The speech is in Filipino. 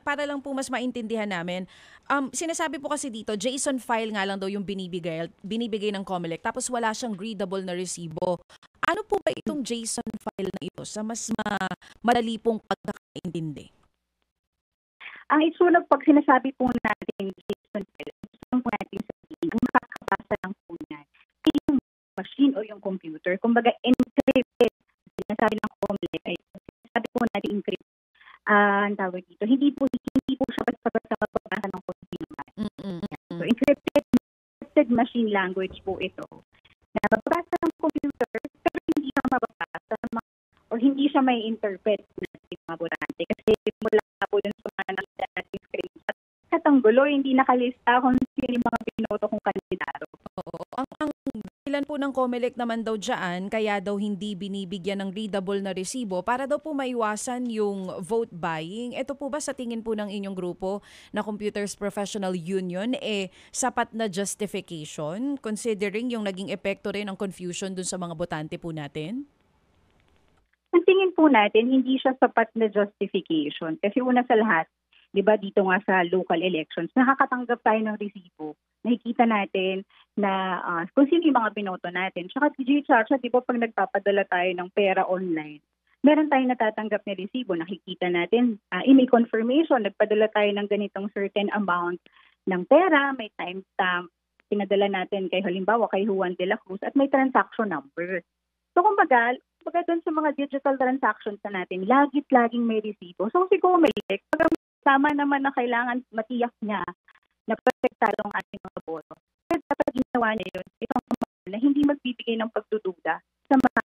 para lang po mas maintindihan namin, sinasabi po kasi dito, JSON file nga lang daw yung binibigay ng COMELEC tapos wala siyang readable na resibo. Ano po ba itong JSON file na ito sa mas madali pong pagkakaintindi? Ang isunod pag sinasabi po natin JSON file, gusto po natin sabihin, ang makakabasa lang po niyan ay yung machine o yung computer. Kumbaga encrypted. Sinasabi ng COMELEC ay sinasabi po natin encrypted. Ang tawag dito, hindi po siya basta magbabasa ng consumer. So encrypted machine language po ito na mababasa ng computer pero hindi siya mababasa o hindi siya may interpret natin mga botante kasi mula po dun sa mga nakita natin screenshot katanggulo, hindi nakalista kung sino yung mga binoto kong kandidato. Oo. Ang ilan po ng COMELEC naman daw dyan, kaya daw hindi binibigyan ng readable na resibo para daw po maiwasan yung vote buying. Ito po ba sa tingin po ng inyong grupo na Computers Professional Union, sapat na justification considering yung naging epekto rin ng confusion dun sa mga botante po natin? Ang tingin po natin, hindi siya sapat na justification. Kasi una sa lahat, di ba dito nga sa local elections, nakakatanggap tayo ng resibo. Nakikita natin na kung sino yung mga binoto natin. Tsaka Chacha, di ba pag nagpapadala tayo ng pera online, meron tayong natatanggap na resibo. Nakikita natin, email confirmation, nagpadala tayo ng ganitong certain amount ng pera, may timestamp, pinadala natin kay halimbawa kay Juan de la Cruz at may transaction number. So kumbaga doon sa mga digital transactions na natin, laging may resibo. So si COMELEC, tama naman na kailangan matiyak niya na protektado ang ating mga boto. Kaya dapat ginawa niya yun, itong na hindi magbibigay ng pagdududa sa mga